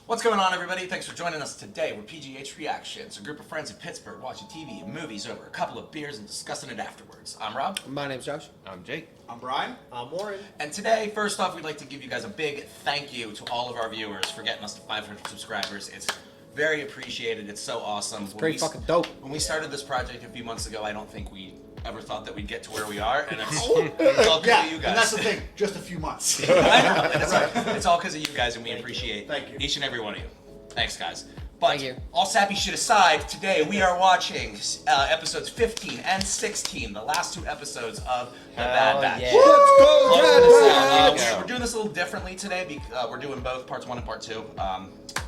What's going on, everybody? Thanks for joining us today. We're PGH Reactions, a group of friends in Pittsburgh watching TV and movies over a couple of beers and discussing it afterwards. I'm Rob. My name's Josh. I'm Jake. I'm Brian. I'm Warren. And today, first off, we'd like to give you guys a big thank you to all of our viewers for getting us to 500 subscribers. It's very appreciated. It's so awesome. It's pretty fucking dope. When we started this project a few months ago, I don't think we ever thought that we'd get to where we are, and it's all because of you guys. And that's the thing, just a few months. I know, and it's all because of you guys, and we appreciate Thank you. each and every one of you. Thanks, guys. But Thank you. all sappy shit aside, today we are watching episodes 15 and 16, the last two episodes of The Bad Batch. Yeah. Let's go, Bad Batch! We're doing this a little differently today. Because, we're doing both parts 1 and part 2.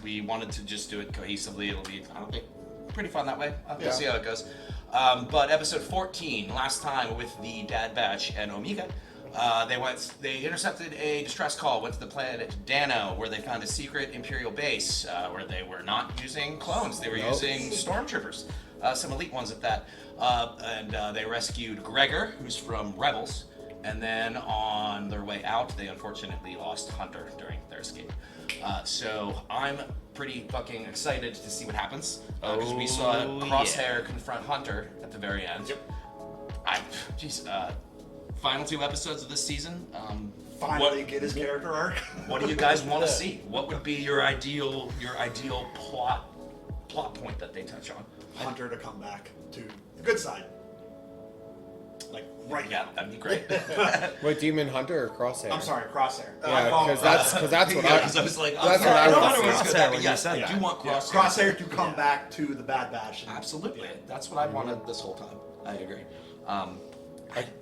We wanted to just do it cohesively. It'll be, I don't think, pretty fun that way. We'll see how it goes. But episode 14, last time with the Bad Batch and Omega, they intercepted a distress call, went to the planet Dano, where they found a secret Imperial base, where they were not using clones, they were using stormtroopers, some elite ones at that, and they rescued Gregor, who's from Rebels, and then on their way out, they unfortunately lost Hunter during their escape. So I'm pretty fucking excited to see what happens, because we saw Crosshair confront Hunter at the very end. Yep. Final 2 episodes of this season. Finally get his character arc. What do you guys want to see? What would be your ideal plot point that they touch on? Hunter to come back to the good side. Like right now. That'd be great. Wait, do you mean Hunter or Crosshair? I'm sorry, Crosshair. Yeah, because that's what I. Because I was like, That's what I thought was it was good. saying But when yes, you said I that. do want Crosshair. Crosshair to come back to the Bad Batch. Absolutely. That's what I wanted this whole time. I agree.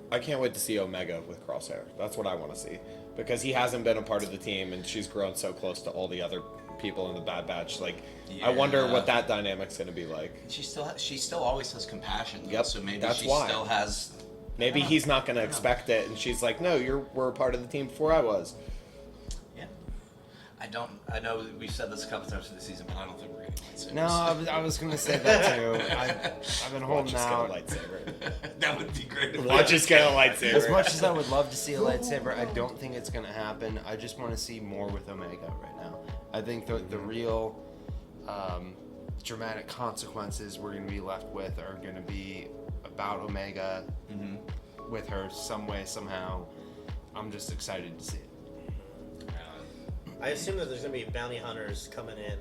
I can't wait to see Omega with Crosshair. That's what I want to see, because he hasn't been a part of the team, and she's grown so close to all the other people in the Bad Batch. Like, I wonder what that dynamic's gonna be like. She still always has compassion. Though, Yep, so maybe that's she why. still has. Maybe he's not gonna expect it, and she's like, "No, we're a part of the team before I was." Yeah. I know we've said this a couple times for the season, but I don't think we're getting lightsabers. No, I was going to say that too. I've been holding out. Watch us get a lightsaber. That would be great. Watch us get a lightsaber. As much as I would love to see a lightsaber, I don't think it's going to happen. I just want to see more with Omega right now. I think the real dramatic consequences we're going to be left with are going to be about Omega with her some way, somehow. I'm just excited to see it. I assume that there's going to be bounty hunters coming in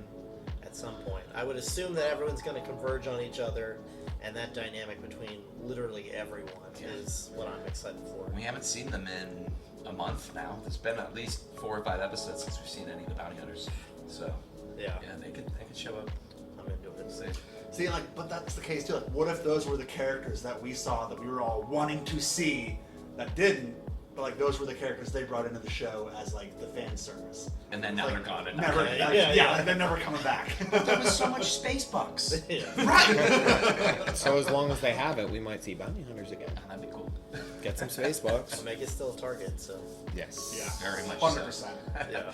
at some point. I would assume that everyone's going to converge on each other, and that dynamic between literally everyone is what I'm excited for. We haven't seen them in a month now. There's been at least 4 or 5 episodes since we've seen any of the bounty hunters. So yeah, they could show up. I'm into it. See, like, but that's the case too. Like, what if those were the characters that we saw that we were all wanting to see that didn't? But like those were the characters they brought into the show as like the fan service. And then now Like, they're gone. And Never, they're never coming back. There was so much space bucks. Right. So as long as they have it, we might see bounty hunters again. That'd be cool. Get some space bucks. Omega's still a target, so Yes. Yeah. Very much 100%. so. yeah.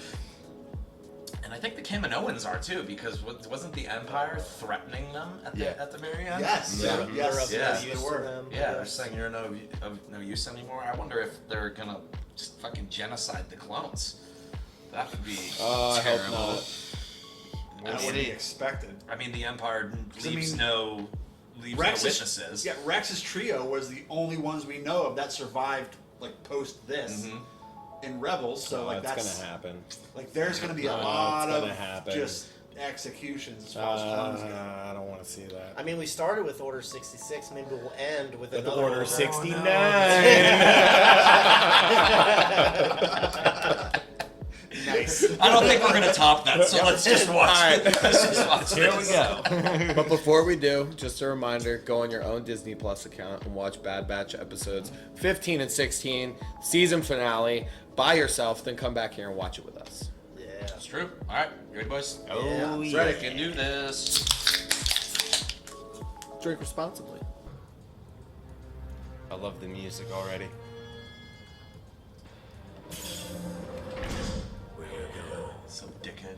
And I think the Kaminoans are too, because wasn't the Empire threatening them at the very end? Yes. They're Yes. Yeah. They were. Yeah, they're saying you're of no use anymore. I wonder if they're gonna just fucking genocide the clones. That would be I hope terrible. not. That's what he expected. I mean, the Empire leaves I mean, no witnesses. Yeah, Rex's trio was the only ones we know of that survived like post this in Rebels. So like that's gonna happen. Like there's gonna be a lot of just executions as far as clones go. I don't want to see that. I mean, we started with Order 66. Maybe we'll end with another Order 69. Nice. I don't think we're gonna top that, so let's just watch. Alright. Let's just watch. Here we go. But before we do, just a reminder, go on your own Disney Plus account and watch Bad Batch episodes 15 and 16, season finale, by yourself, then come back here and watch it with us. Yeah. That's true. All right, you ready, boys? Oh, Ready? yeah. Can do this. Drink responsibly. I love the music already. So dickhead.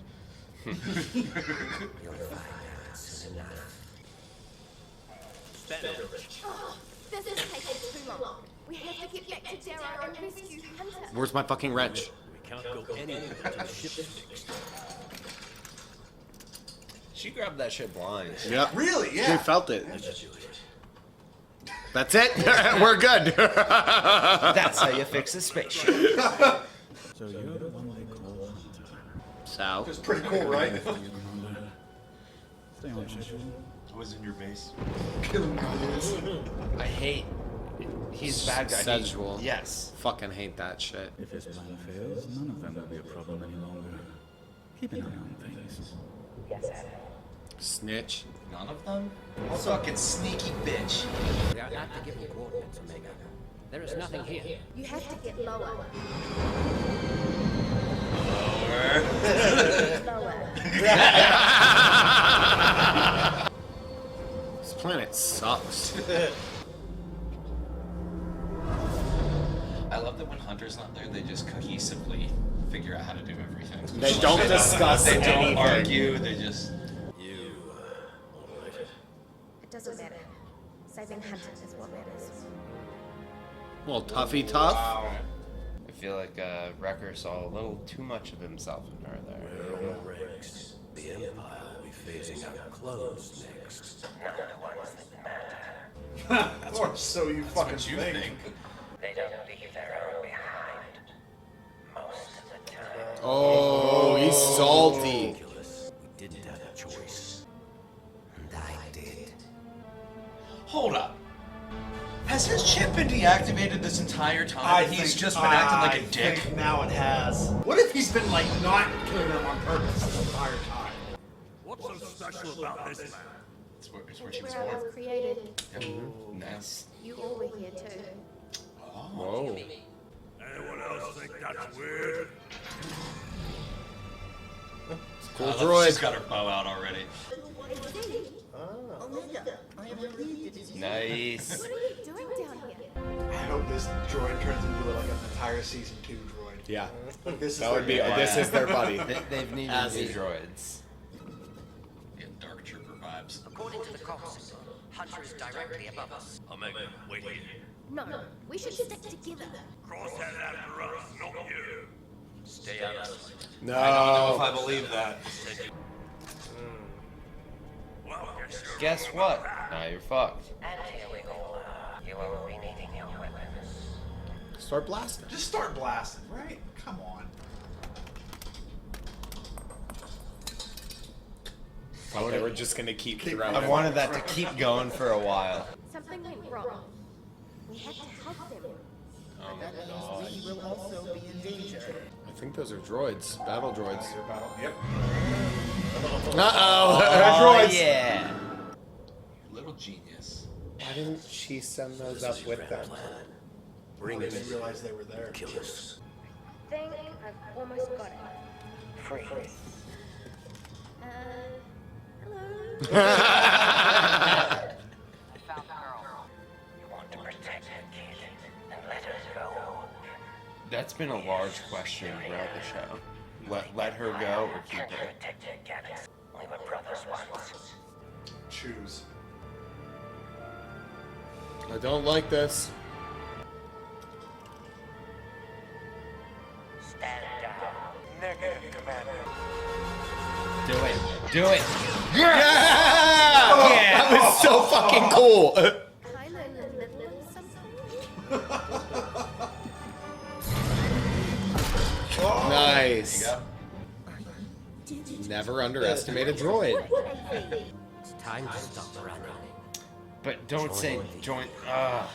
Oh, this is taking too long. We have to get back to Darrow and rescue Hunter. Where's my fucking wrench? We can't go anywhere until the ship is fixed. She grabbed that shit blind. Yep. Really? Yeah. She felt it. That's it. We're good. That's how you fix a spaceship. So you're the one they call Hunter. So. It's pretty cool, right? Stay on schedule. I was in your base. I hate. He's a bad guy. Sensual. Yes. Fucking hate that shit. If his plan fails, none of them will be a problem any longer. Keep an eye on things. Snitch. None of them? Fucking sneaky bitch. We are not to give you coordinates, Omega. There is nothing here. You have to get lower. Lower. This planet sucks. I love that when Hunter's not there, they just cohesively figure out how to do everything. They don't discuss They don't anything. argue. They just. It doesn't matter. Saving Hunter is what matters. Well, toughy tough. I feel like Wrecker saw a little too much of himself in her there. Rex, the Empire will be phasing out clones next. Not the ones that matter. Or so you fucking What you think. think? They don't leave their own behind. Most of the time. Oh, he's salty. Ridiculous. We didn't have a choice. And I did. Hold up. Has his chip been deactivated this entire time? He's just been acting like a dick. Think now it has. What if he's been like not killing them on purpose this entire time? What's so special about this land? It's where she was Where I born. was created. Nice. You all were here too. Whoa. Anyone else think that's weird? Cool I love that she's droid. got her bow out already. Nice. What are you doing down here? I hope this droid turns into like an entire season 2 droid. Yeah. Like, this is That would be. their- This is their buddy. They've needed As new he- droids. Getting Dark Trooper vibes. According to the comms, Hunter is directly above us. Omega, wait here. No, we should stick together. Crosshead after us, not you. Stay on us. No. I don't know if I believe that. Well, Guess what? Now you're fucked. And here we go. You will be needing your weapons. Start blasting. Just start blasting, right? Come on. Oh, they were just gonna keep throwing. I wanted that to keep going for a while. Something went wrong. We had to help them. We will also be in danger. I think those are droids. Battle droids. Yep. Uh-oh. Oh, Droids. yeah. Little genius. Why didn't she send those up with them? I didn't realize they were there. Killers. Think I've almost got it. Freeze. Hello? Found the girl. You want to protect her, kid, and let her go. That's been a large question throughout the show. Let her go or keep her. Protect her, Gavin. We were brothers once. Choose. I don't like this. Stand down. Negative, Commander. Do it. Do it. Yeah! That was so fucking cool. Kinda in the middle of something. Nice. There Never underestimate a droid. It's time to stop running. But don't say join. And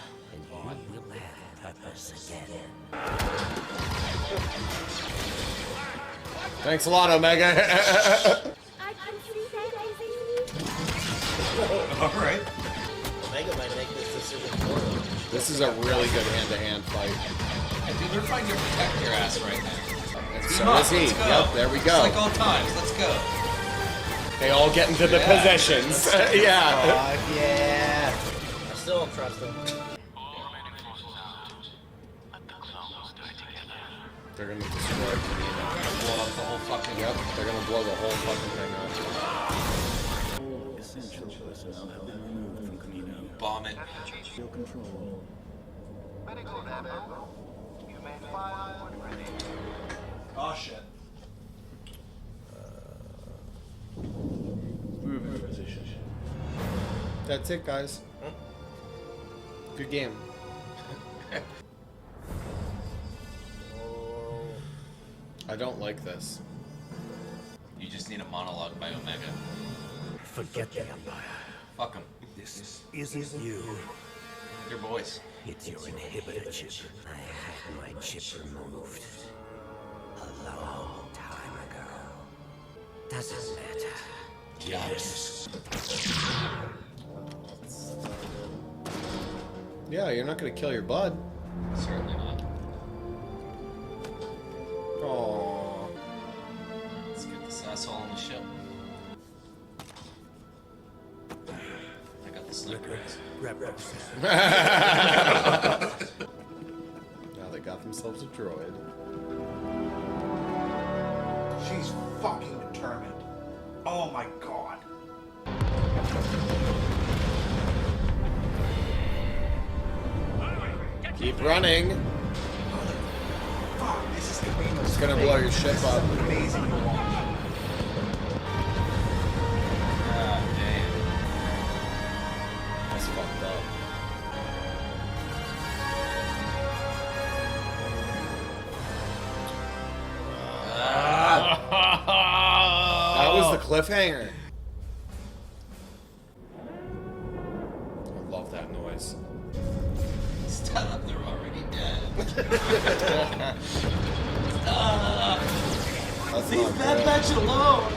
you will have purpose again. Thanks a lot, Omega. I can see that, Daisy. All right. Omega might make this decision for them. This is a really good hand-to-hand fight. Hey, dude, they're trying to protect your ass right now. And Team so up, is he. let's go. Yep, there we It's go. like old times. Let's go. They all get into the Yeah. positions. Yeah. Fuck yeah. I still don't trust them. They're gonna destroy Kamino. Blow up the whole fucking. Yep, they're gonna blow the whole fucking thing up. All essential personnel have been removed from Camino. Bomb it. Your control. Oh shit. That's it, guys. Good game. I don't like this. You just need a monologue by Omega. Forget the Empire. Fuck him. This isn't you. Your voice. It's your inhibitor chip. I had my chip removed a long time ago. Doesn't matter. Yes. Yeah, you're not gonna kill your bud. Certainly not. Aww. Let's get this asshole on the ship. I got the slippers. Now they got themselves a droid. She's fucking determined. Oh my god. Keep running. Fuck, this is Kamino's It's gonna blow your ship this up. is amazing to watch. Ah, damn. That's fucked up. That was the cliffhanger. I love that noise. Stop, they're already dead. Stop. That's Leave not Bad good. Batch alone.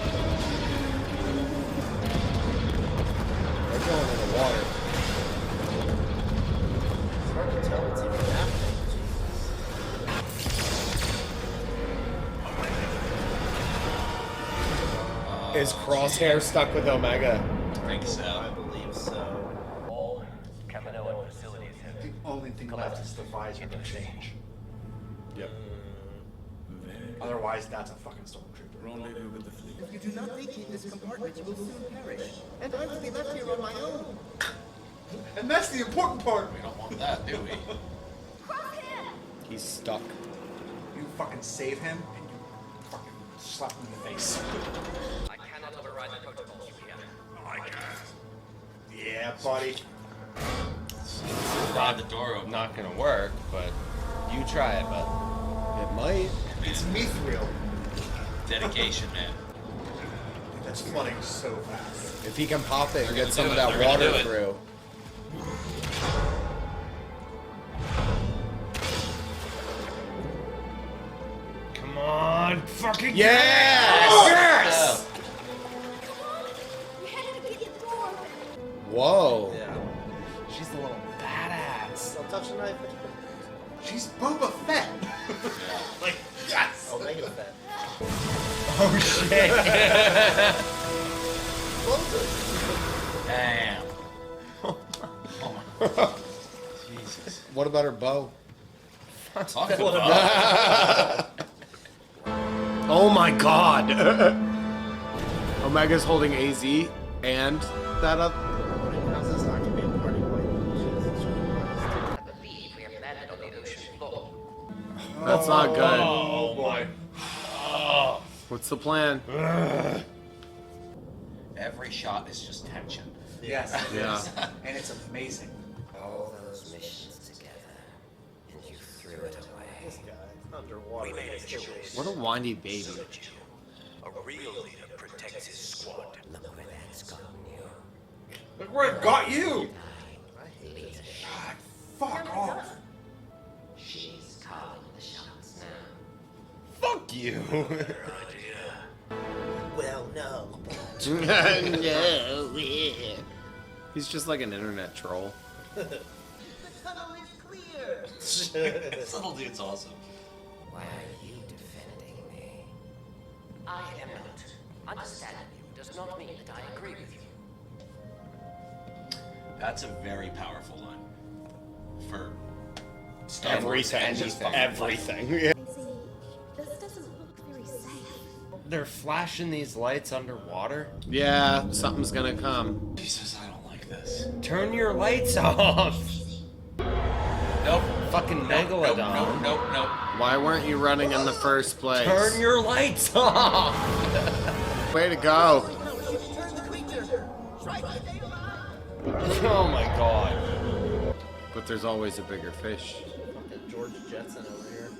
They're going in the water. It's hard to tell what's even happening. Is Crosshair stuck with Omega? I think I so. believe so. All Kaminoan facilities have The only thing left is the visor to change. Yep. Otherwise, that's a fucking stormtrooper. Rendezvous with the fleet. If you do not vacate this compartment, you will soon perish. And I will be left here on my own. And that's the important part. We don't want that, do we? He's stuck. You fucking save him, and you fucking slap him in the face. I cannot override the protocols here. I can. Yeah, buddy. Rod the door open. Not gonna work, but you try it, bud. It might. It's mithril. Dedication, man. That's flooding so fast. If he can pop it and They're get gonna some do of it. that They're gonna water do it. through. Come on, fucking Yes! We have to get the door open. Whoa. Yeah. She's a little badass. Don't touch a knife. She's Boba Fett. Like, yes. Omega Fett. Oh shit. Damn. Oh my. Jesus. What about her bow? Talk about Oh my god! Omega's holding AZ and that up. How's this not gonna be a party point? Jesus Christ. I believe we have landed on the ocean floor. That's not good. Oh boy. What's the plan? every shot is just tension. Yes. it Yeah. is. And it's amazing. All those missions together, and you threw it away. This guy, underwater. We made a still choice. What a whiny baby. A real leader protects his squad. Look where that's gotten you. Look where it got you. Leadership. God, fuck off. She's calling the shots now. Fuck you. Well, no. No. He's just like an internet troll. The tunnel is clear. This little dude's awesome. Why are you defending me? I am not. Understanding you does not mean that I agree with you. That's a very powerful line. For Everything. and just fucking Everything. Yeah. Daisy, this doesn't look very safe. They're flashing these lights underwater. Yeah, something's gonna come. Jesus, I don't like this. Turn your lights off. Nope. Fucking Nope, megalodon. nope. Why weren't you running in the first place? Turn your lights off. Way to go. Turn the creature. Try to stay alive. Oh my god. But there's always a bigger fish. Fucking George Jetson over here.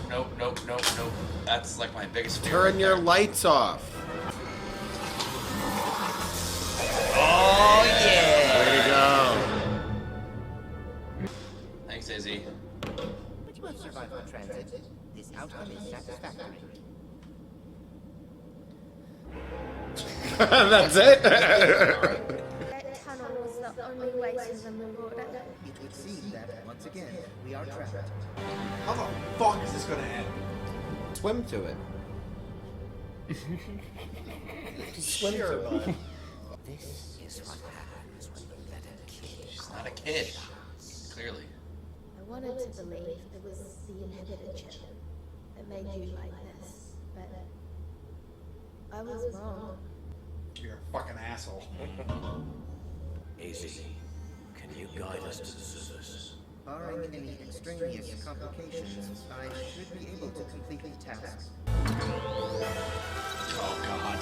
Nope. That's like my biggest fear. Turn right your there. lights off. Oh yeah! Way to go. Thanks, Izzy. But you won't survive the transit. This outcome is satisfactory. That's it. That tunnel was the only way to the water. It would seem that, once again, we are trapped. How the fuck is this gonna end? Swim to it. Swim Sure, to it. bud. This is what happens when you let a kid. She's not a kid. Clearly. I wanted to believe it was the inhibited chip that made you like this, but I was wrong. You're a fucking asshole. Easy. Can you guide us to the surface? Barring any extraneous complications, I should be able to complete the task. Oh god.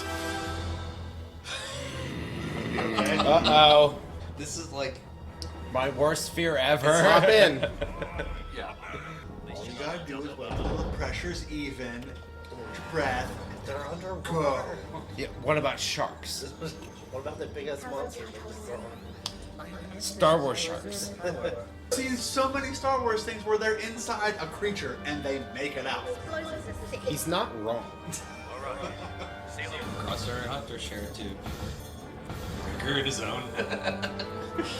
Uh-oh. This is like. My worst fear ever. Hop in. Yeah. All you gotta do is wait until the pressure's even, hold your breath, They're underwater. go. Yeah, what about sharks? What about the biggest monster? Star Wars sharks. Seen so many Star Wars things where they're inside a creature and they make it out. He's not wrong. Crosshair Hunter share too. Gurr in his own.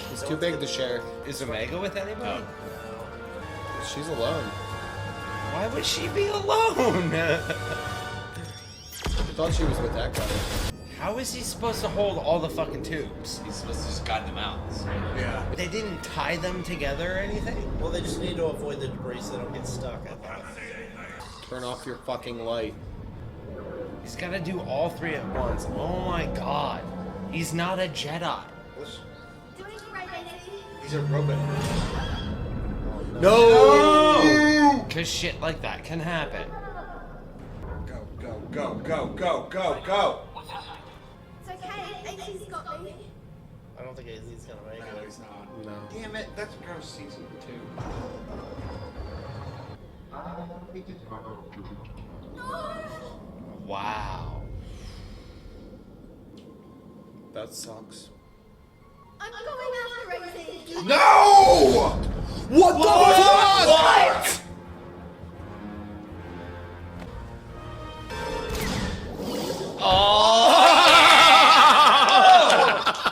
He's too big to share. Is Omega with anybody? No. She's alone. Why would she be alone? I thought she was with that guy. How is he supposed to hold all the fucking tubes? He's supposed to just guide them out. So. Yeah. They didn't tie them together or anything? Well, they just need to avoid the debris so they don't get stuck, I thought. Turn off your fucking light. He's got to do all three at once. Oh my god. He's not a Jedi. Doing right, Daisy. He's a robot. No! Because shit like that can happen. Go, go, go, go, go, go, go. It's okay, AC's got me. I don't think AZ's gonna make No, it. he's not. No. Damn it, that's gross season 2. Wow. That sucks. I'm going after AC. No! What the fuck? What?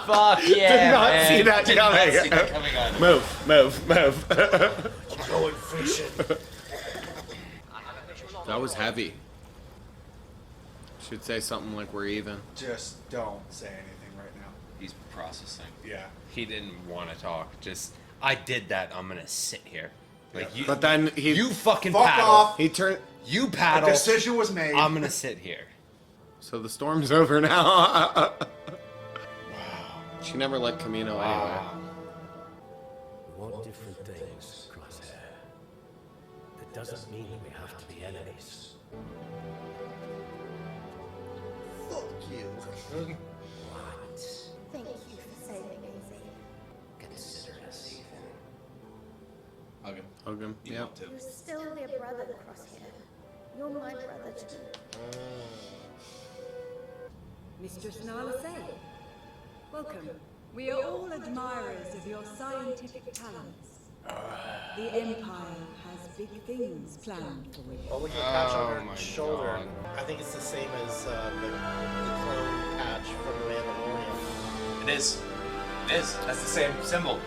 Fuck yeah, Did not man. see that Did not see that coming. coming on. Move. Going fishing. That was heavy. Should say something like we're even. Just don't say anything right now. He's processing. Yeah. He didn't want to talk. Just, I did that. I'm gonna sit here. Like you, But then he you fucking Fuck paddle. off. he turned. You A paddle. decision was made. I'm gonna sit here. So the storm's over now. Wow. She never liked Camino anyway. We want different things, Crosshair. That doesn't mean we have to be enemies. Fuck you. What? Thank you for saving AZ. Consider us even. Hug him. Hug him. You Yep. want to. You're still their brother, Crosshair. You're my brother too. Mistress Nala, welcome. We are all admirers of your scientific talents. The Empire has big things planned for you. Oh, look at the patch Oh on my her shoulder. God. I think it's the same as the clone patch from the Mandalorian. It is. It is. That's the same symbol.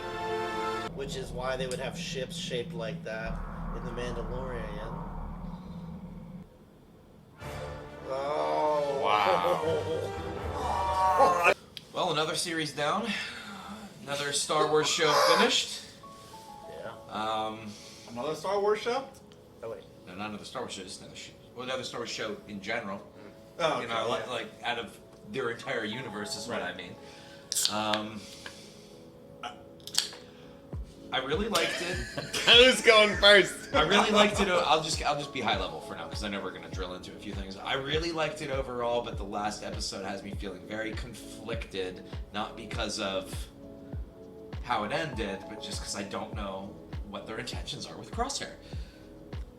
Which is why they would have ships shaped like that in the Mandalorian. Oh. Wow. Well, another series down. Another Star Wars show finished. Yeah. Another Star Wars show? Oh, wait. No, not another Star Wars show. Just another well, another Star Wars show in general. Oh, You know, okay, like out of their entire universe is what I mean. I really liked it. Who's going first? I really liked it. I'll just be high level for now because I know we're gonna drill into a few things. I really liked it overall, but the last episode has me feeling very conflicted, not because of how it ended, but just because I don't know what their intentions are with Crosshair.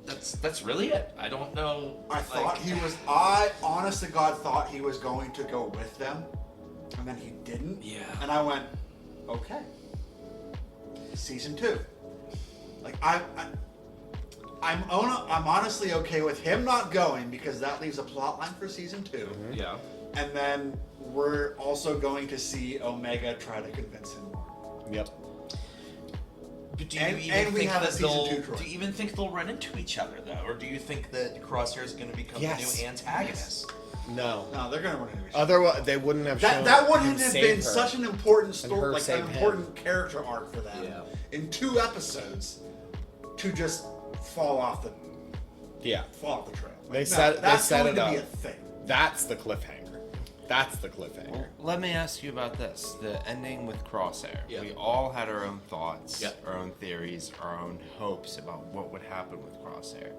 That's really it. I don't know. I honest to God thought he was going to go with them, and then he didn't. Yeah. And I went, okay. Season 2. Like I'm honestly okay with him not going because that leaves a plot line for season 2. Mm-hmm. Yeah. And then we're also going to see Omega try to convince him more. Yep. But do And we have a season 2 trope. Do you even think they'll run into each other though, or do you think that Crosshair is going to become Yes. the new antagonist? No. No, they're gonna run into each other. Otherwise, they wouldn't have shown That wouldn't him have save been her. such an important And story, her like an save him. important character arc for them Yeah. in 2 episodes to just fall off the Yeah. trail. They Like, set that's it going to up. be a thing. That's the cliffhanger. That's the cliffhanger. Well, let me ask you about this. The ending with Crosshair. Yeah. We all had our own thoughts, Yeah. our own theories, our own hopes about what would happen with Crosshair.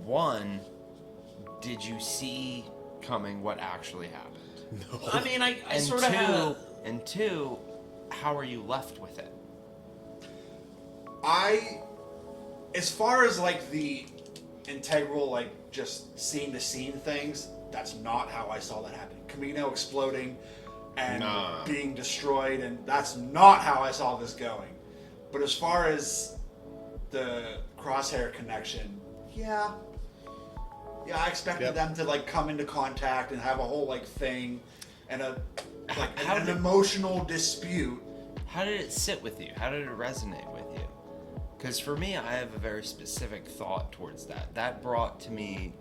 One, did you see coming what actually happened? No. I mean, I And sort of have. And two, how are you left with it? As far as like the integral, like just scene to scene things, that's not how I saw that happen. Camino exploding and being destroyed, and that's not how I saw this going. But as far as the Crosshair connection, yeah, I expected them to like come into contact and have a whole like thing and an emotional dispute. How did it sit with you? How did it resonate with you? Because for me, I have a very specific thought towards that. That brought to me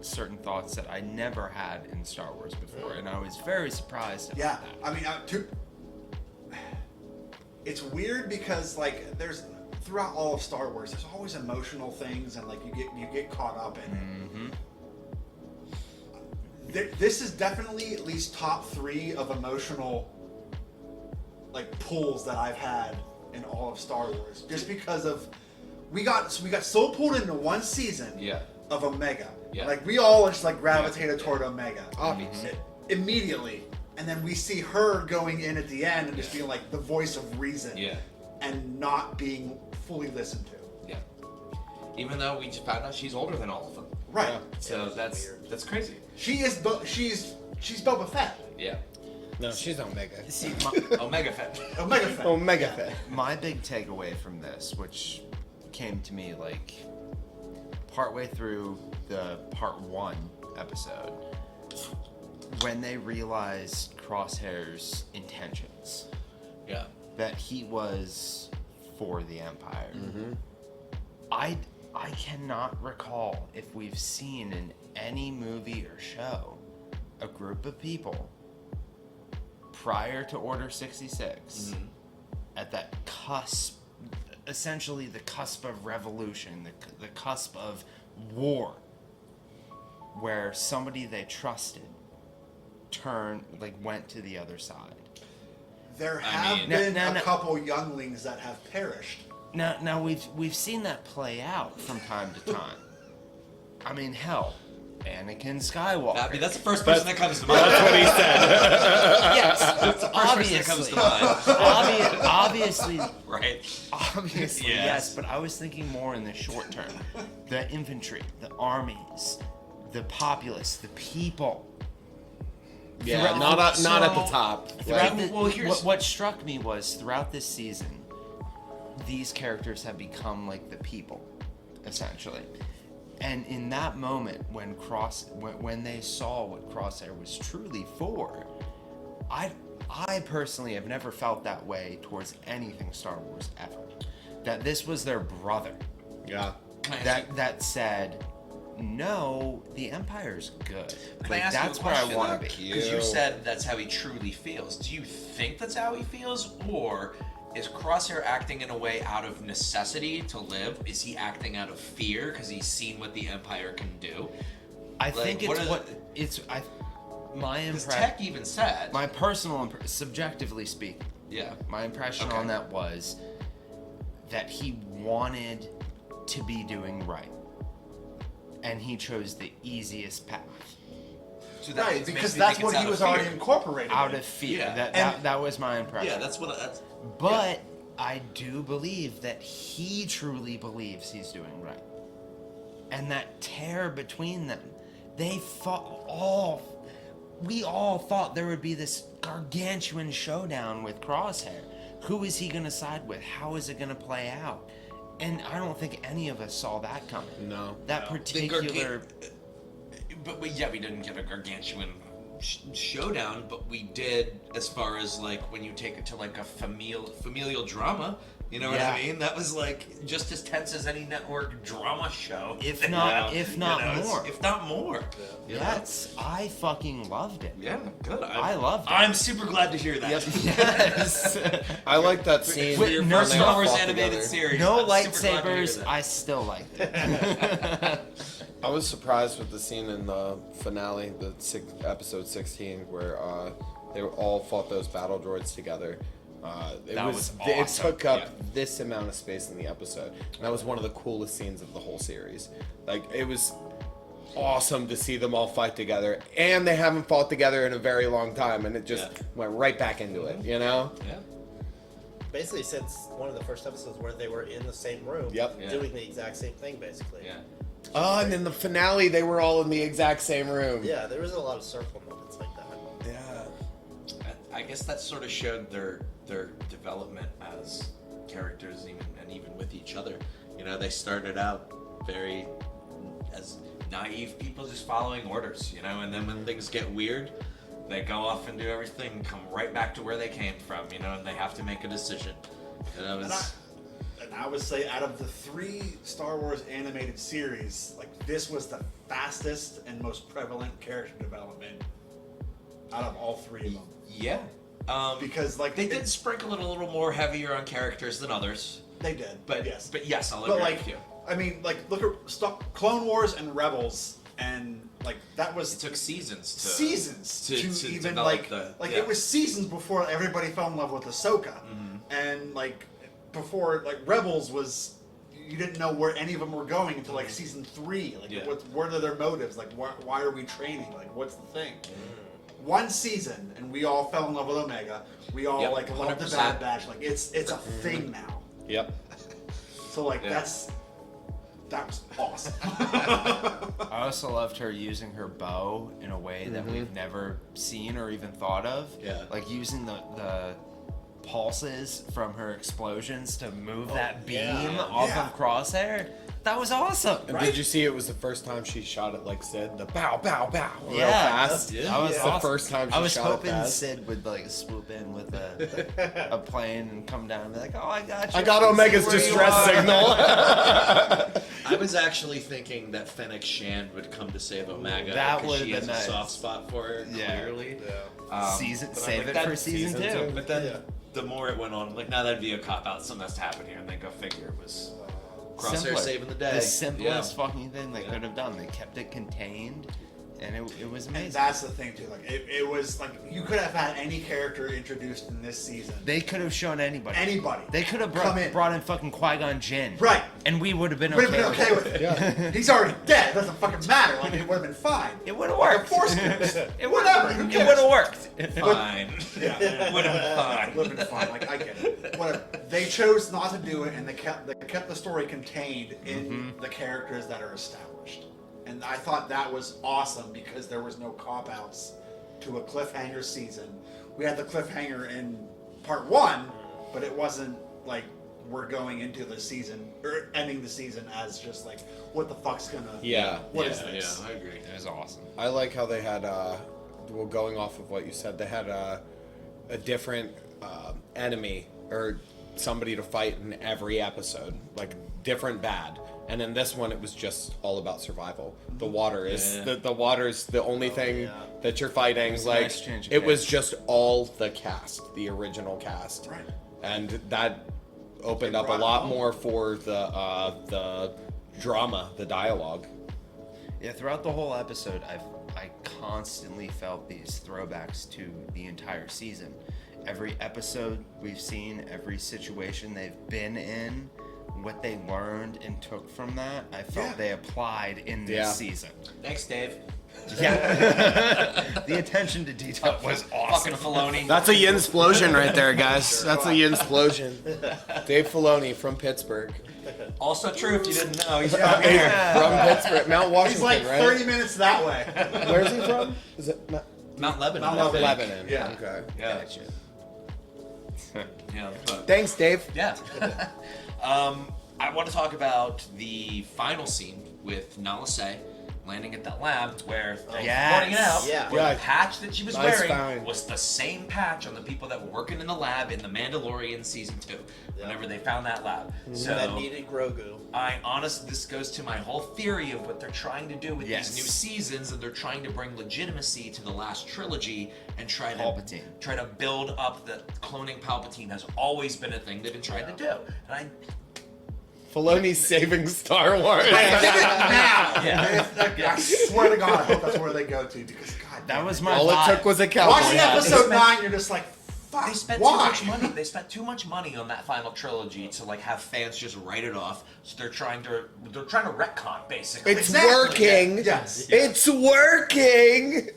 certain thoughts that I never had in Star Wars before, and I was very surprised about that. I mean, it's weird because like there's throughout all of Star Wars, there's always emotional things, and like you get caught up in it. This is definitely at least top 3 of emotional like pulls that I've had in all of Star Wars, just because of we got so pulled into one season of Omega. Yeah. Like we all just like gravitated toward Omega. Obviously. Immediately. And then we see her going in at the end and just being like the voice of reason. Yeah. And not being fully listened to. Yeah. Even though we just found out she's older than all of them. Right. Yeah. So that's crazy. She's Boba Fett. Yeah. No, she's Omega. See, Omega Fett. Omega Fett. Omega Fett. my big takeaway from this, which came to me like partway through the part 1 episode, when they realized Crosshair's intentions. Yeah. That he was for the Empire. I cannot recall if we've seen in any movie or show a group of people prior to Order 66 at that cusp, essentially the cusp of revolution, the cusp of war, where somebody they trusted went to the other side. There have been a couple younglings that have perished. Now we've seen that play out from time to time. I mean, hell, Anakin Skywalker. I mean, that's the first person that comes to mind. That's what he said. Yes, that's the first person that comes to mind. Obviously, right? Obviously, yes. But I was thinking more in the short term. The infantry, the armies, the populace, the people. Yeah, not at the top. What struck me was throughout this season, these characters have become like the people, essentially. And in that moment, when they saw what Crosshair was truly for, I personally have never felt that way towards anything Star Wars ever. That this was their brother. Yeah. That said, no, the Empire's good. Can I ask that's you a where I question, want to be. Because you said that's how he truly feels. Do you think that's how he feels, or is Crosshair acting in a way out of necessity to live? Is he acting out of fear because he's seen what the Empire can do? I think my impression. Tech even said. My personal, subjectively speaking. Yeah. My impression on that was that he wanted to be doing right. And he chose the easiest path. So Right, because that's what he was already incorporating. Out of fear. Yeah. That was my impression. Yeah, that's what. That's. But I do believe that he truly believes he's doing right. And that tear between them, we all thought there would be this gargantuan showdown with Crosshair. Who is he going to side with? How is it going to play out? And I don't think any of us saw that coming. No. That particular... But we didn't get a gargantuan showdown, but we did as far as like when you take it to like a familial drama. You know what I mean? That was like just as tense as any network drama show. If not more. If not more. I fucking loved it. Yeah, good. I loved it. I'm super glad to hear that. Yes. I like that scene. With no Star Wars animated series. No I'm super glad to hear lightsabers. that. I still liked it. I was surprised with the scene in the finale, episode 16, where they all fought those battle droids together. It awesome. took up this amount of space in the episode. And that was one of the coolest scenes of the whole series. Like, it was awesome to see them all fight together. And they haven't fought together in a very long time. And it just went right back into it, you know? Yeah. Basically, since one of the first episodes where they were in the same room, doing the exact same thing, basically. Yeah. Oh, and in the finale, they were all in the exact same room. Yeah, there was a lot of circle moments like that. Yeah. I guess that sort of showed their development as characters, even with each other. You know, they started out very as naive people just following orders, you know, and then when things get weird, they go off and do everything and come right back to where they came from, you know, and they have to make a decision. And I would say out of the 3 Star Wars animated series, like this was the fastest and most prevalent character development out of all 3 of them. Yeah. Because like they did sprinkle it a little more heavier on characters than others. They did. But yes, I'll agree with you. I mean, like look at Clone Wars and Rebels, and like that was it took seasons to even develop like it was seasons before everybody fell in love with Ahsoka, and like before like Rebels was you didn't know where any of them were going until like season 3. Like what are their motives? Like why are we training? Like what's the thing? One season and we all fell in love with Omega. We all like love the Bad Batch. Like it's a thing now. Yep. So like that was awesome. I also loved her using her bow in a way that we've never seen or even thought of. Yeah. Like using the pulses from her explosions to move that beam off of Crosshair. That was awesome. And did you see it was the first time she shot it like Sid? The bow, bow, bow. Real Yeah, fast. that was the first time she I was shot hoping it fast. Sid would like swoop in with a plane and come down and be like, "Oh, I got you. I got Omega's See where you distress are." signal. I was actually thinking that Fennec Shand would come to save Omega. That because she would've has been a nice. soft spot for her, clearly. Season, but I'm save like, it for that's season 2. But then the more it went on, I'm like, now that'd be a cop out. Something has to happen here, and then go figure it was Crosshair Simpler. saving the day. The simplest fucking thing they could have done. They kept it contained, and it was amazing. And that's the thing too. Like it was like you could have had any character introduced in this season. They could have shown anybody. They could have brought in fucking Qui-Gon Jinn. Right. And we would have been We'd okay, have been okay with it. Yeah. He's already dead. It doesn't fucking matter. Like it would have been fine. It would have worked. Force ghost. It Whatever. It Who would cares? have worked. Fine. Yeah. Would have been fine. Would have been fine. Like I get it. Whatever. They chose not to do it, and they kept the story contained in the characters that are established. And I thought that was awesome because there was no cop-outs to a cliffhanger season. We had the cliffhanger in part 1, but it wasn't like we're going into the season or ending the season as just like what the fuck's gonna what is this? Yeah, I agree. It was awesome. I like how they had, well, going off of what you said, they had a different enemy or somebody to fight in every episode, like different bad. And in this one, it was just all about survival. The water is the water's the only thing that you're fighting. was a like nice change of it was pace. just all the cast, the original cast, Right. and that opened They up a brought it lot home. more for the drama, the dialogue. Yeah, throughout the whole episode, I constantly felt these throwbacks to the entire season. every episode we've seen, every situation they've been in, what they learned and took from that, I felt they applied in this season. Thanks, Dave. Yeah. The attention to detail was awesome. Fucking Filoni. That's a Yinsplosion right there, guys. That's a Yinsplosion. Dave Filoni from Pittsburgh. Also true if you didn't know. He's from here. From Pittsburgh. Mount Washington, He's like right? 30 minutes that way. Where's he from? Is it Mount Lebanon. Mount Lebanon. Yeah. Okay. Yeah. Gotcha. Yeah. But, Thanks, Dave. yeah. I want to talk about the final scene with Nala Se landing at that lab where they pointing it out. Yeah. Where Yeah. the patch that she was Nice wearing find. was the same patch on the people that were working in the lab in The Mandalorian season 2. Whenever they found that lab. So that needed Grogu. this goes to my whole theory of what they're trying to do with these new seasons, and they're trying to bring legitimacy to the last trilogy and try to build up the cloning Palpatine has always been a thing they've been trying to do. And Filoni's saving Star Wars. I swear to God, I hope that's where they go to because God, That was my All it vibe. took was a cowboy watching hat. episode 9, you're just like, fuck. they spent why? too much money. They spent too much money on that final trilogy to like have fans just write it off. So they're trying to retcon basically. It's working. Yes. It's working.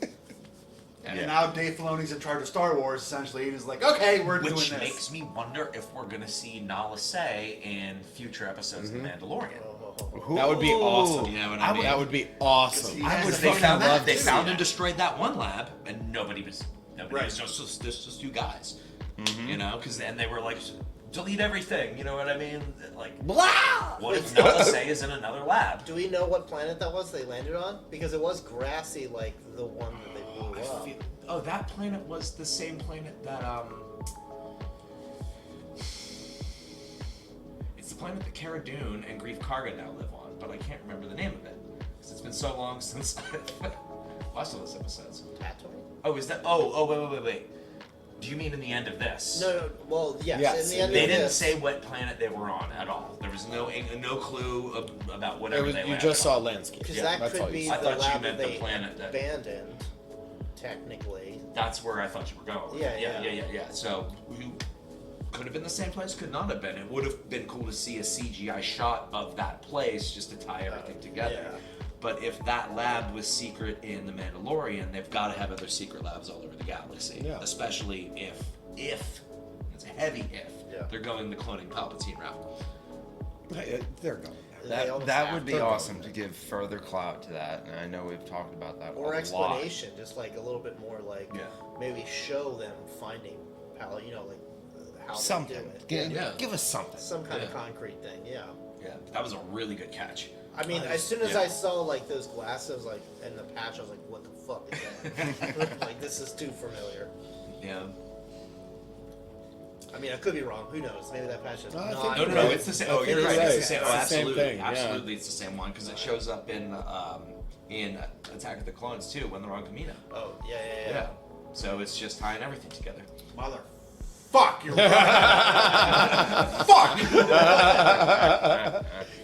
And now Dave Filoni's in charge of Star Wars, essentially, and he's like, okay, we're doing Which this. makes me wonder if we're gonna see Nala Se in future episodes of The Mandalorian. That would be awesome. You know what I mean? That would be awesome. I would They fucking found love they to see found that. and destroyed that one lab, and nobody was Right. just two guys. You know, because then they were like, delete everything. You know what I mean? Like, Blah! what if Nala Se is in another lab? Do we know what planet that was they landed on? Because it was grassy like the one that they blew up. Oh, that planet was the same planet that it's the planet that Cara Dune and Greef Karga now live on, but I can't remember the name of it because it's been so long since I watched all those episodes. Tatooine? Oh, is that? Oh, wait. Do you mean in the end of this? No, well, yes. Yes, In the end They of didn't this, say what planet they were on at all. There was no clue about whatever they You landed just on. saw landscape. because Yeah, that could be I the thought you lab meant that the they planet that- abandoned, technically. That's where I thought you were going. Yeah. So you could have been the same place, could not have been. It would have been cool to see a CGI shot of that place just to tie everything together. Yeah. But if that lab was secret in The Mandalorian, they've got to have other secret labs all over the galaxy. Yeah. Especially if it's a heavy if they're going the cloning Palpatine route. They're going there. They almost That have would be to. awesome to give further clout to that, and I know we've talked about that Or a explanation, just like a little bit more, like Yeah. maybe show them finding how how Something. they do it. Give us something. Some kind of Yeah. concrete thing, yeah. Yeah, that was a really good catch. I mean, as soon as I saw like those glasses, like and the patch, I was like, "What the fuck is that?" Like, this is too familiar. Yeah. I mean, I could be wrong. Who knows? Maybe that patch is No, I not. think No, you're no, right. it's the same. I Oh, think you're you're right. It's the right. same. It's Oh, the same absolutely, thing, yeah. absolutely, it's the same one because it shows up in Attack of the Clones too, when they're on Kamino. Oh, yeah. So it's just tying everything together. Fuck, you're right. Fuck!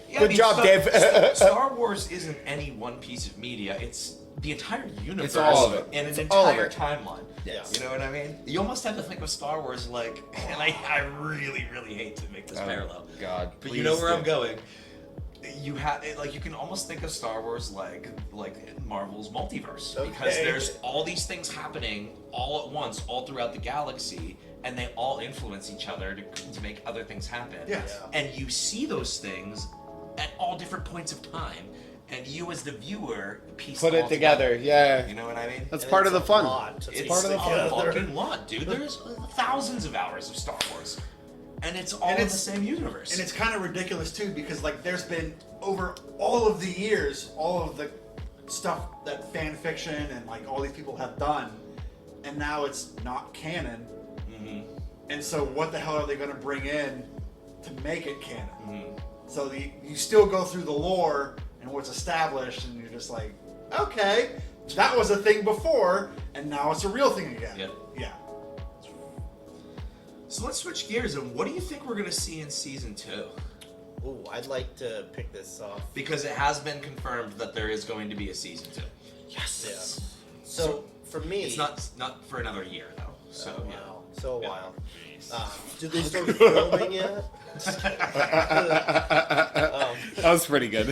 Yeah, Good job, Dave. Star Wars isn't any one piece of media. It's the entire universe. It's all of it. And an It's all of entire it. timeline. Yes. You know what I mean? You almost have to think of Star Wars like, and I really, really hate to make this parallel. God, But please you know where do. I'm going. You have you can almost think of Star Wars like Marvel's multiverse because Okay. there's all these things happening all at once, all throughout the galaxy, and they all influence each other to make other things happen. Yes. Yeah. And you see those things at all different points of time, and you as the viewer piece Put it it all together. Yeah. You know what I mean? That's And part it's of the a fun. lot to It's piece part of the a fun. fucking lot, dude. There's thousands of hours of Star Wars, and it's all And in it's- the same universe. And it's kind of ridiculous too because like there's been over all of the years, all of the stuff that fan fiction and like all these people have done, and now it's not canon. And so what the hell are they going to bring in to make it canon? So you still go through the lore and what's established, and you're just like, okay, that was a thing before, and now it's a real thing again. Yep. Yeah. So let's switch gears, and what do you think we're gonna see in season 2? Ooh, I'd like to pick this off. Because it has been confirmed that there is going to be a season 2. Yes. So for me, It's not for another year though. So Wow. So a Yeah. while. Did they start filming yet? That was pretty good.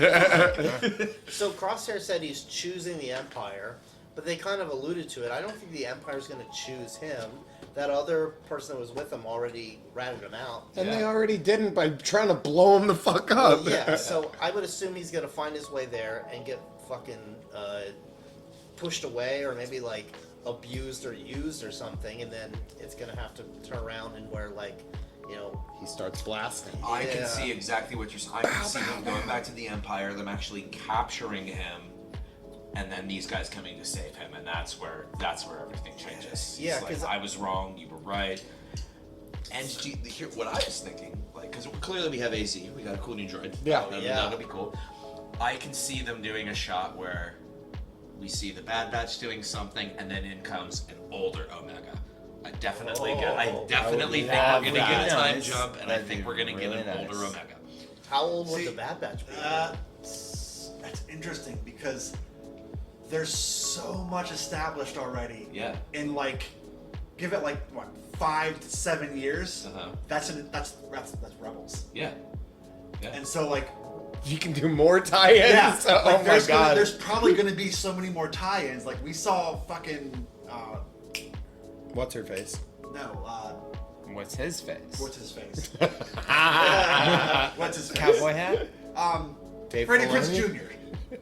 So Crosshair said he's choosing the Empire, but they kind of alluded to it. I don't think the Empire's going to choose him. That other person that was with him already ratted him out. And they already didn't by trying to blow him the fuck up. Well, yeah, so I would assume he's going to find his way there and get fucking pushed away, or maybe like abused or used or something, and then it's going to have to turn around and where, like, you know, he starts blasting. I can see exactly what you're saying. I can see them going back to the Empire, them actually capturing him, and then these guys coming to save him, and that's where everything changes. Yeah, It's like, I was wrong, you were right. And here, what I was thinking, like, because clearly we have AZ, we got a cool new droid. Yeah. That'll be cool. I can see them doing a shot where we see the Bad Batch doing something, and then in comes an older Omega. I definitely think we're gonna get a time jump, and I think we're gonna get an older Omega. How old would the Bad Batch be? That's interesting because there's so much established already. Yeah. In like, give it like what, 5 to 7 years. That's Rebels. Yeah. Yeah. And so like, you can do more tie-ins. yeah. Oh my god. There's probably gonna be so many more tie-ins. Like we saw fucking. What's her face? No. What's his face? What's his face? What's his face? Cowboy hat? Dave Freddie Prinze Filoni? Jr.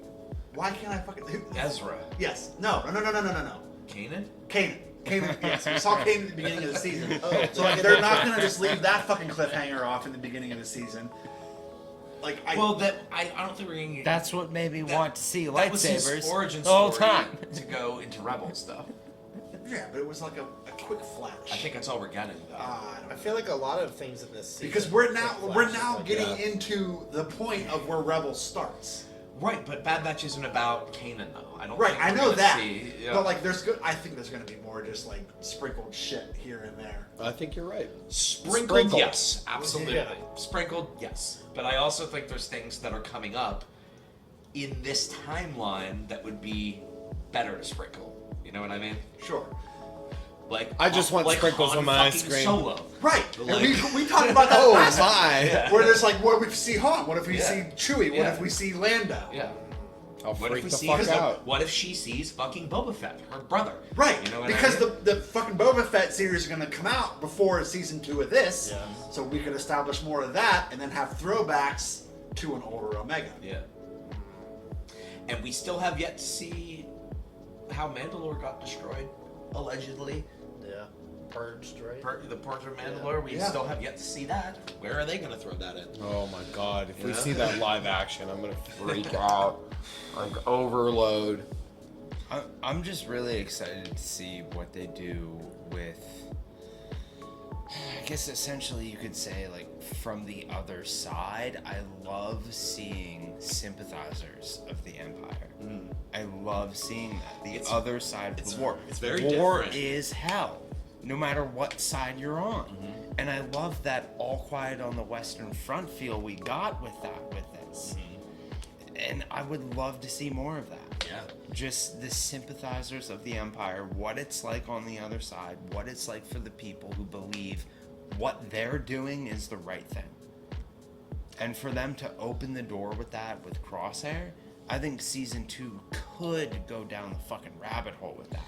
Why can't I fucking? Ezra. Yes. No. Kanan? Kanan, yes. We saw Kanan at the beginning of the season. So like, they're not gonna just leave that fucking cliffhanger off in the beginning of the season. Like, I don't think we're gonna. That's what made me want to see That was his lightsabers origin the whole story time. to go into Rebels stuff. Yeah, but it was like a quick flash. I think that's all we're getting, though. I feel like a lot of things in this season. Because we're now like getting that. into the point of where Rebels starts. Right, but Bad Batch isn't about Kanan, though. I don't. Right, think I we're know gonna that. see- yeah. But like, I think there's gonna be more just like sprinkled shit here and there. I think you're right. Sprinkled, yes, absolutely. Yeah. Sprinkled, yes. But I also think there's things that are coming up in this timeline that would be better to sprinkle. You know what I mean? Sure. Like I just want like sprinkles Han on my fucking screen. Solo. Right. Like- we talked about that Oh last my. time. Where there's like, what if we see Han? What if we Yeah. see Chewie? What Yeah. if we see Lando? Yeah. I'll What if freak we the see? fuck out. What if she sees fucking Boba Fett, her brother? Right, You know what because I mean? the fucking Boba Fett series is going to come out before season 2 of this, Yeah. so we could establish more of that and then have throwbacks to an older Omega. Yeah. And we still have yet to see how Mandalore got destroyed, allegedly. Yeah. Purged, right? The Purge of Mandalore, we Yeah. still have yet to see that. Where are they going to throw that in? Oh my god. If we Yeah. see that live action, I'm gonna freak out. Like overload. I'm just really excited to see what they do with, I guess essentially you could say, like, from the other side. I love seeing sympathizers of the Empire. I love seeing that. The other side of the war. It's very war different. is hell, no matter what side you're on. And I love that All Quiet on the Western Front feel we got with this. And I would love to see more of that. Yeah. Just the sympathizers of the Empire, what it's like on the other side, what it's like for the people who believe what they're doing is the right thing. And for them to open the door with that with Crosshair, I think season 2 could go down the fucking rabbit hole with that.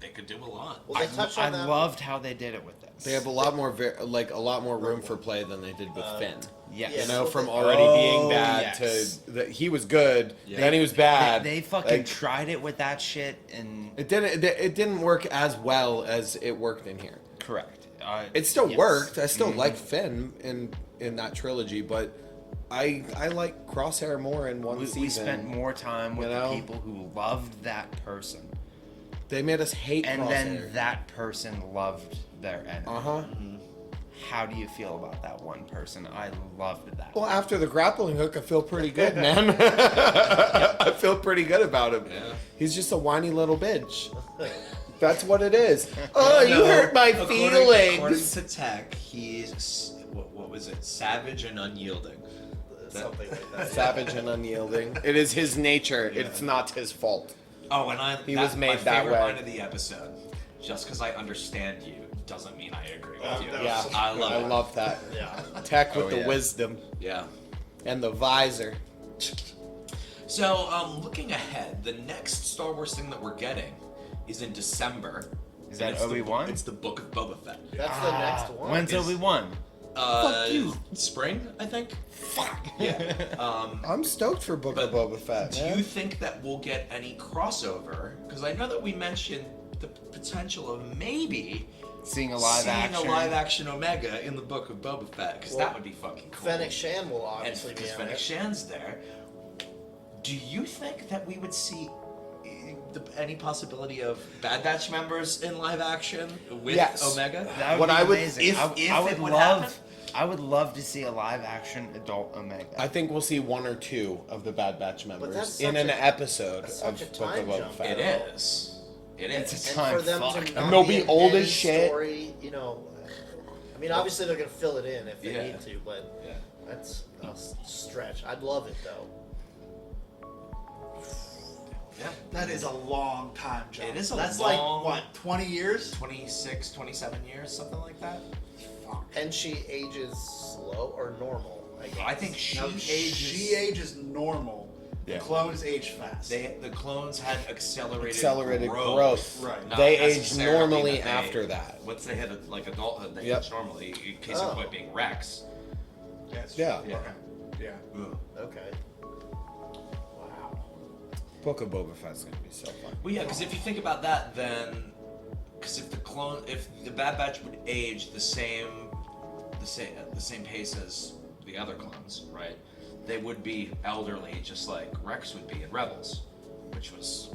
They could do a lot. Well, they touched on I that. loved how they did it with this. They have a lot more a lot more room for play than they did with Finn. Yes. You know, so from they- already being bad yes. to that he was good, Yeah. then he was bad. They fucking Like, tried it with that shit and it didn't work as well as it worked in here. correct. It still Yes. worked. I still like Finn in that trilogy, but I like Crosshair more in one season. We spent more time with You the know? people who loved that person. They made us hate And Crosshair. then that person loved their enemy. Uh-huh. How do you feel about that one person? I loved that. Well, after the grappling hook, I feel pretty good, man. I feel pretty good about him. Yeah. He's just a whiny little bitch. That's what it is. Oh, you hurt my According feelings. to Tech, he's what was it? Savage and unyielding. Something like that. Savage and unyielding. It is his nature. It's not his fault. Oh, and He was made my that favorite way. line of the episode. just because I understand you doesn't mean I agree with you. Yeah, I love that. Yeah. Tech with the yeah. wisdom Yeah. and the visor. So, looking ahead, the next Star Wars thing that we're getting is in December. Is and that it's the Obi-Wan? It's the Book of Boba Fett. That's the next one. When's Obi-Wan? Fuck you. Spring, I think. Fuck. Yeah. I'm stoked for Book of Boba Fett. Do you think that we'll get any crossover? Because I know that we mentioned the potential of maybe Seeing a live action Omega in the Book of Boba Fett, because that would be fucking cool. Fennec Shan will obviously and be because on Fennec it. Shan's there. Do you think that we would see any possibility of Bad Batch members in live action with Omega? That would What be I would- amazing. if I it would would love. happen? I would love to see a live action adult Omega. I think we'll see 1 or 2 of the Bad Batch members that's in such an episode that's of such a Book of time Boba jump. Fett. It is. It is. It's a And time for them fuck. to And not they'll be be in old any as shit. Story, you know, I mean, obviously they're gonna fill it in if they Yeah. need to, but Yeah. that's a stretch. I'd love it though. Yeah. That is a long time jump. It is a That's long- like, what, 20 years? 26, 27 years, something like that. Fuck. And she ages slow or normal, I guess. I think she Now, ages. she ages normal. Yeah. The clones age fast. The clones had accelerated growth. Right. Not They age necessarily normally that they- after that. Once they hit like adulthood, they Yep. age normally. In case of point being Rex. Yes. Yeah. Yeah. Okay. Yeah. Ugh. Okay. Wow. Book of Boba Fett's gonna be so fun. Well, yeah, because if you think about that, then because if the Bad Batch would age the same pace as the other clones, right? They would be elderly, just like Rex would be in Rebels, which was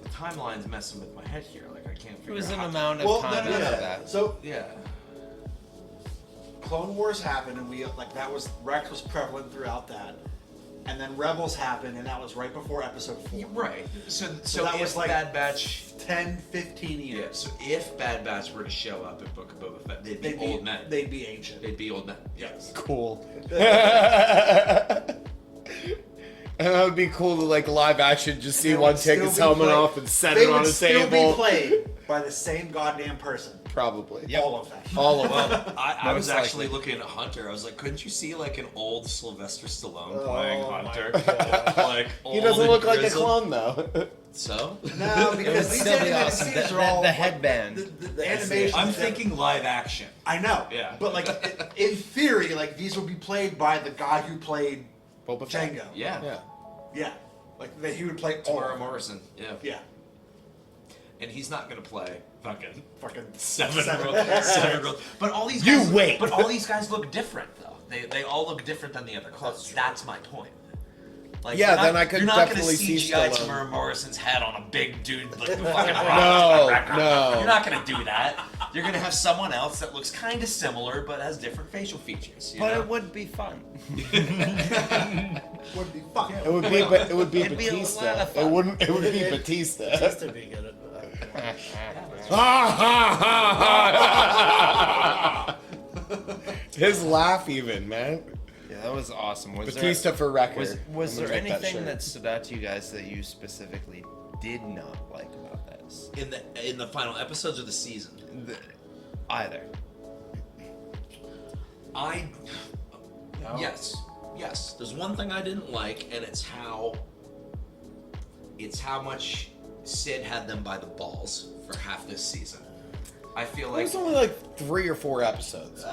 the timeline's messing with my head here. Like I can't It figure was out. an how amount of Well, time no, after that. So Yeah. Clone Wars happened, and we like that was Rex was prevalent throughout that, and then Rebels happened, and that was right before Episode 4. Right. So that if was like Bad Batch. 10, 15 Yeah. years. So if Bad Batch were to show up in Book of Boba Fett, they'd be old men. They'd be ancient. They'd be old men. Yes. Cool. And that would be cool to like live action, just see They one would take still his be helmet played- off and set they it on would a still table. be played by the same goddamn person. Probably. All of them. All of Well, them. I was Most actually likely. looking at Hunter. I was like, couldn't you see like an old Sylvester Stallone Oh playing my Hunter? God. Like He old doesn't and look like a grizzled. clone though. So No, It because would these still be animated awesome. scenes The are all headband. The animation. I'm thinking live action. I know. Yeah. But like in theory, like these would be played by the guy who played Boba Fett. Django. Yeah. Yeah. Yeah. Like that he would play all Tamara of them. Morrison. Yeah. Yeah. And he's not gonna play fucking Fucking seven-year-old. But all these You guys, wait. But all these guys look different though. They all look different than the other clones. That's my point. Like, Yeah, you're not- then I could you're not definitely gonna see CGI Stallone. Tamara Morrison's head on a big dude like the fucking rock. No. You're not gonna do that. You're gonna have someone else that looks kind of similar but has different facial features. You But know? it would be fun. Would be fun. It would be, but it would be It'd be a lot Batista. of fun. It wouldn't. It would be Batista. Just to be good at His laugh, even man. Yeah, that was awesome. Was Batista for record. Was I'm there gonna make that anything shirt. that stood out to you guys that you specifically did not like about this? in the final episodes of the season. Either. Yes. There's one thing I didn't like, and it's how much Sid had them by the balls for half this season. I feel It like was only like 3 or 4 episodes.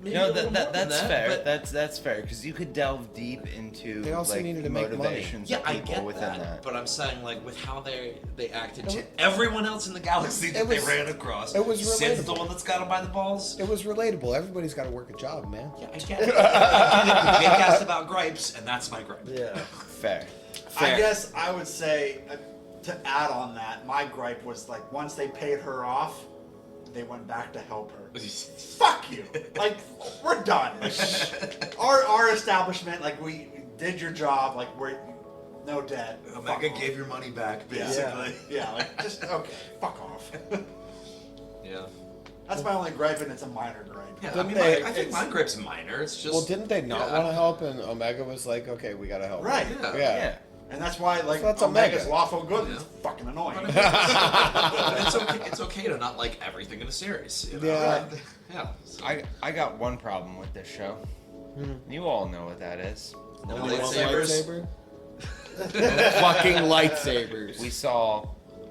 maybe No, a little more than that's that, fair. but- That's fair because you could delve deep into They also like needed to make money. motivations Yeah, of I people get within that. but I'm saying like with how they acted to everyone else in the galaxy that they was- ran across. it was Sid's the relatable. one that's got them by the balls. It was relatable. Everybody's got to work a job, man. Yeah, I get it. Jake asked about gripes, and that's my gripe. Yeah. Fair. I guess I would say to add on that, my gripe was like once they paid her off, they went back to help her. Fuck you! Like we're done. Our establishment, like we did your job. Like we're no debt. Omega gave your money back, basically. Yeah, like just okay. Fuck off. Yeah. That's my only gripe, and it's a minor gripe. Yeah, I Didn't mean, they- I think my gripe's minor. It's just. Well, didn't they not Yeah. want to help? And Omega was like, "Okay, we got to help." Right. Yeah. Yeah. And that's why, like, So that's Omega's Omega. lawful good is fucking annoying. But it's okay to not like everything in the series. You know? Yeah. Yeah. So. I got one problem with this show. You all know what that is. No Lightsaber? Fucking lightsabers. We saw,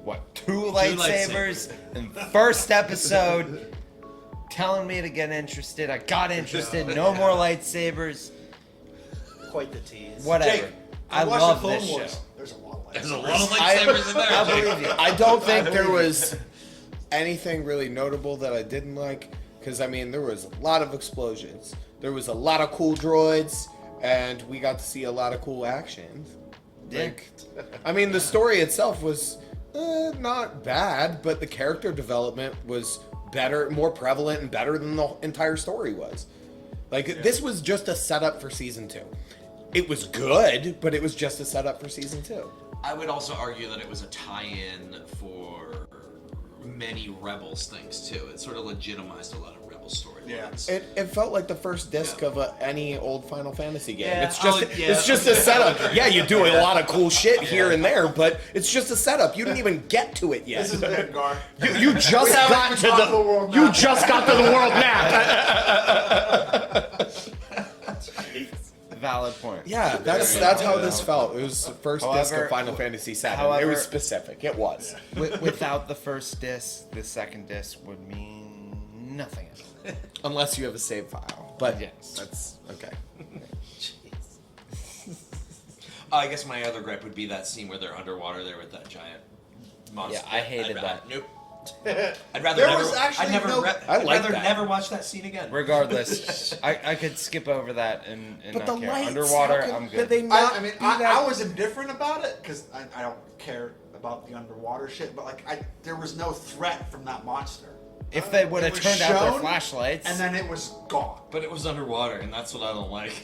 what, two lightsabers in the first episode, telling me to get interested. I got interested. No more lightsabers. Quite the tease. Whatever. Jake, I watched love the Clone this Wars. show. There's a lot of lightsabers. There's a lot of lightsabers in there. I Jake. believe you. I don't think there was anything really notable that I didn't like. Because, I mean, there was a lot of explosions. There was a lot of cool droids. And we got to see a lot of cool action. Like, I mean, the story itself was not bad, but the character development was better, more prevalent, and better than the entire story was. Like, this was just a setup for season 2. It was good, but it was just a setup for season 2. I would also argue that it was a tie-in for many Rebels things too. It sort of legitimized a lot of Rebel storylines. It felt like the first disc of any old Final Fantasy game. Yeah. It's just a setup. Yeah, you do a lot of cool shit here and there, but it's just a setup. You didn't even get to it yet. This is it, Gar. You just got to the world you map. just got to the world map. Valid point. Yeah, that's how this felt. It was the first disc of Final Fantasy VII. It however- was specific. It was. Without the first disc, the second disc would mean nothing else. Unless you have a save file. But Yes. that's okay. I guess my other gripe would be that scene where they're underwater there with that giant monster. Yeah, I hated that. Nope. I'd rather There never. was actually I'd never. no- I I'd like rather that. never watch that scene again. Regardless, I could skip over that and But not the care. lights, Underwater, how could- I'm did good. they not I mean, do that? I was indifferent about it because I don't care about the underwater shit. But like, there was no threat from that monster. If they would It have was turned out their shown, flashlights, and then it was gone. But it was underwater, and that's what I don't like.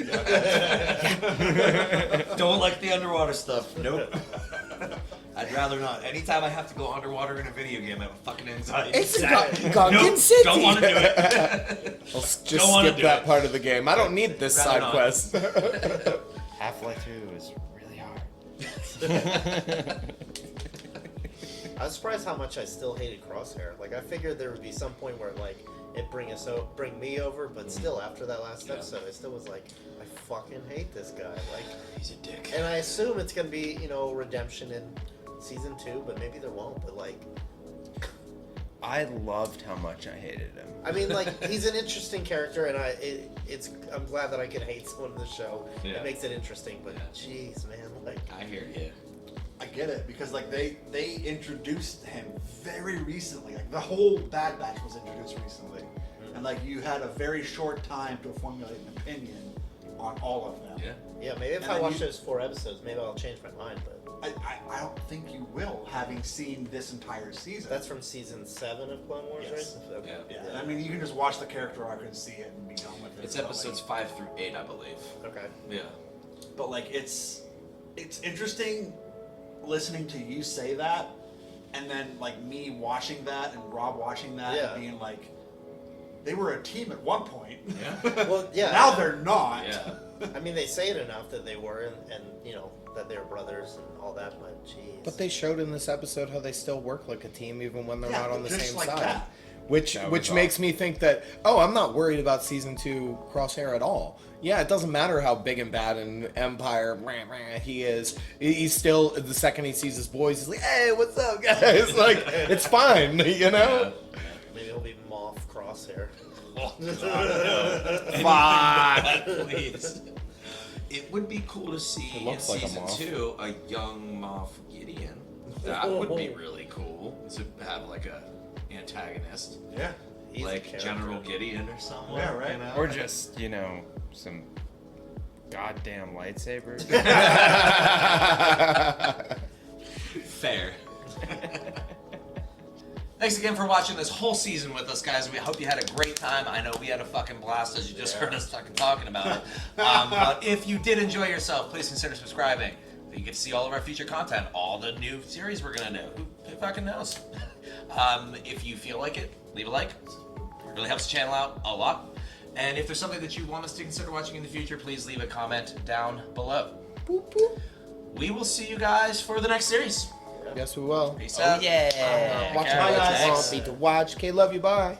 Don't like the underwater stuff. Nope. I'd rather not. Anytime I have to go underwater in a video game, I have a fucking anxiety. It's attack. Gungan Nope, City. don't want to do it. I'll just Don't wanna skip do that it. part of the game. I don't need this Rather side not. quest. Half-Life 2 is really hard. I was surprised how much I still hated Crosshair. Like, I figured there would be some point where, like, it bring me over, but still, after that last episode, I still was like, I fucking hate this guy. Like, He's a dick. and I assume it's gonna be, redemption in season 2, but maybe there won't. But like, I loved how much I hated him. I mean, like, he's an interesting character, and I'm glad that I can hate someone in the show. Yeah. It makes it interesting, but jeez, man, like, I hear you. I get it because like they introduced him very recently. Like the whole Bad Batch was introduced recently, and like you had a very short time to formulate an opinion on all of them. yeah, maybe if And I then watch those 4 episodes, maybe I'll change my mind. But I don't think you will, having seen this entire season. that's from season 7 of Clone Wars, Yes. right? Okay. Yeah. I mean, you can just watch the character arc and see it and be done with it. It's But, episodes 5 through 8, I believe. Okay. Yeah. But like it's interesting listening to you say that, and then like me watching that and Rob watching that Yeah. and being like, they were a team at one point. Yeah. Well, yeah. Now they're not. Yeah. I mean, they say it enough that they were, and that they were brothers and all that. But jeez. But they showed in this episode how they still work like a team even when they're Yeah, not on the just same like side. that. Which makes me think that, I'm not worried about season 2 Crosshair at all. Yeah, it doesn't matter how big and bad in Empire he is. He's still, the second he sees his boys, he's like, hey, what's up, guys? Like, it's fine, Maybe he'll be Moff Crosshair. Fuck. Please. It would be cool to see It in looks like a season Moff. 2 a young Moff Gideon. That would be really cool to have like a antagonist. Yeah. He's a Like character. General Gideon or someone. Yeah, right. You know? Or just, some goddamn lightsabers. Fair. Thanks again for watching this whole season with us, guys. We hope you had a great time. I know we had a fucking blast, as you just heard us fucking talking about it. But if you did enjoy yourself, please consider subscribing. You get to see all of our future content, all the new series we're gonna do. Who fucking knows? If you feel like it, leave a like. It really helps the channel out a lot. And if there's something that you want us to consider watching in the future, please leave a comment down below. Boop, boop. we will see you guys for the next series. Yes, we will. Peace Oh out. yeah. Watch Bye, what guys. you want me to watch. Okay, love you. Bye.